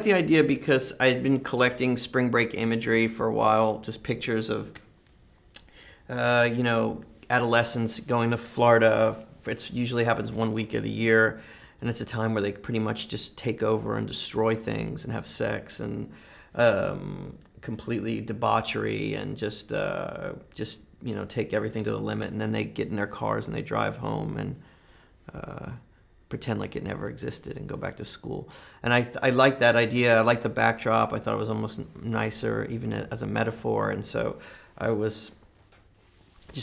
The idea because I had been collecting spring break imagery for a while, just pictures of, you know, adolescents going to Florida. It usually happens 1 week of the year, and it's a time where they pretty much just take over and destroy things and have sex and completely debauchery and just you know, take everything to the limit, and then they get in their cars and they drive home and pretend like it never existed and go back to school. And I liked that idea. I liked the backdrop. I thought it was almost nicer, even as a metaphor. And so I just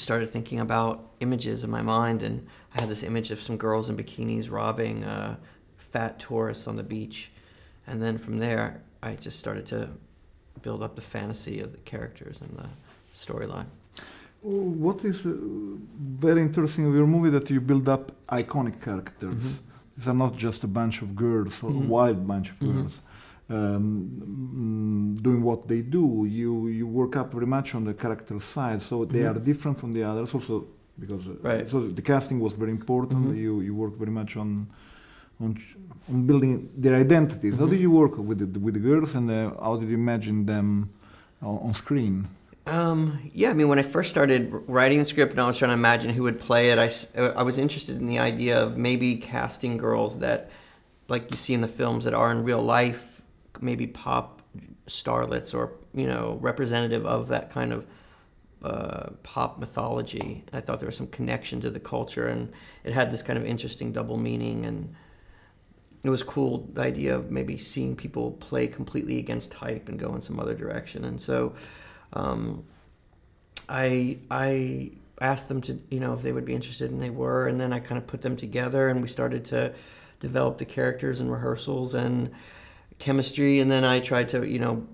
started thinking about images in my mind, and I had this image of some girls in bikinis robbing fat tourists on the beach. And then from there, I just started to build up the fantasy of the characters and the storyline. What is very interesting of your movie that you build up iconic characters. Mm-hmm. These are not just a bunch of girls or a wild bunch of girls doing what they do. You work up very much on the character side, so they are different from the others. Also because so the casting was very important. You work very much on building their identities. How do you work with the girls, and how did you imagine them on screen? Yeah, I mean, when I first started writing the script and I was trying to imagine who would play it, I was interested in the idea of maybe casting girls that, like you see in the films, that are in real life, maybe pop starlets or, you know, representative of that kind of pop mythology. I thought there was some connection to the culture, and it had this kind of interesting double meaning, and it was cool, the idea of maybe seeing people play completely against type and go in some other direction. And so I asked them to, you know, if they would be interested, and they were, and then I kind of put them together, and we started to develop the characters and rehearsals and chemistry, and then I tried to, you know,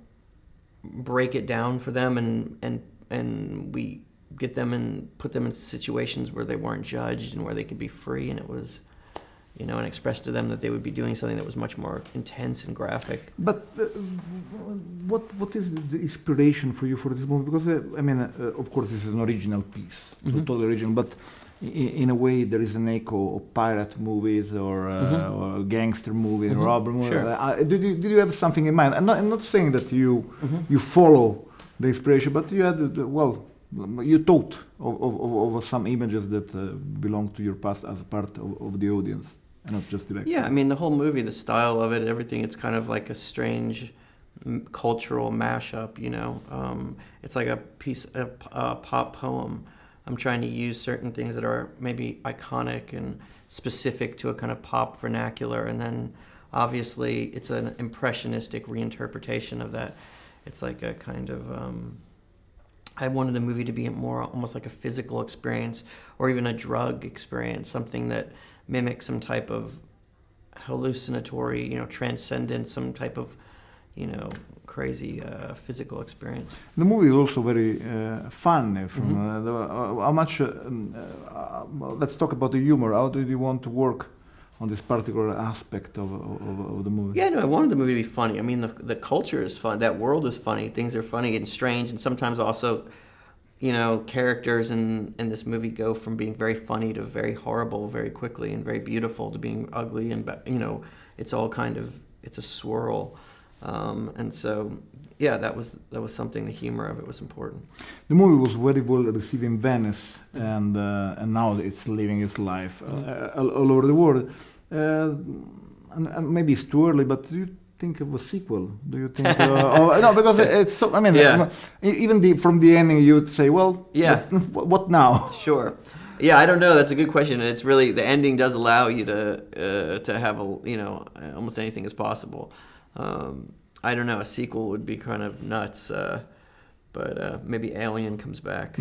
break it down for them, and we get them and put them in situations where they weren't judged and where they could be free, and it was, you know, and express to them that they would be doing something that was much more intense and graphic. But what is the inspiration for you for this movie? Because I mean, of course, this is an original piece, totally original. But in a way, there is an echo of pirate movies or gangster movies, or robber movies. Sure. Did you have something in mind? I'm not saying that you follow the inspiration, but you had you thought of some images that belong to your past as a part of the audience. And not just direct. Yeah, I mean, the whole movie, the style of it, everything, it's kind of like a strange cultural mashup, you know. It's like a piece of pop poem. I'm trying to use certain things that are maybe iconic and specific to a kind of pop vernacular, and then obviously it's an impressionistic reinterpretation of that. It's like a kind of... I wanted the movie to be more almost like a physical experience, or even a drug experience, something that mimics some type of hallucinatory, you know, transcendence, some type of, you know, crazy physical experience. The movie is also very fun. From how much? Let's talk about the humor. How did you want to work on this particular aspect of the movie? Yeah, no, I wanted the movie to be funny. I mean, the culture is fun. That world is funny. Things are funny and strange, and sometimes also, you know, characters in this movie go from being very funny to very horrible very quickly, and very beautiful to being ugly, and, you know, it's all kind of, it's a swirl. And so, yeah, that was something. The humor of it was important. The movie was very well received in Venice, and now it's living its life all over the world. And maybe it's too early, but do you think of a sequel? Do you think? No, because it's so. I mean, even from the ending, you would say, well, what now? Sure. Yeah, I don't know. That's a good question. It's really, the ending does allow you to have a, you know, almost anything is possible. I don't know. A sequel would be kind of nuts, but maybe Alien comes back.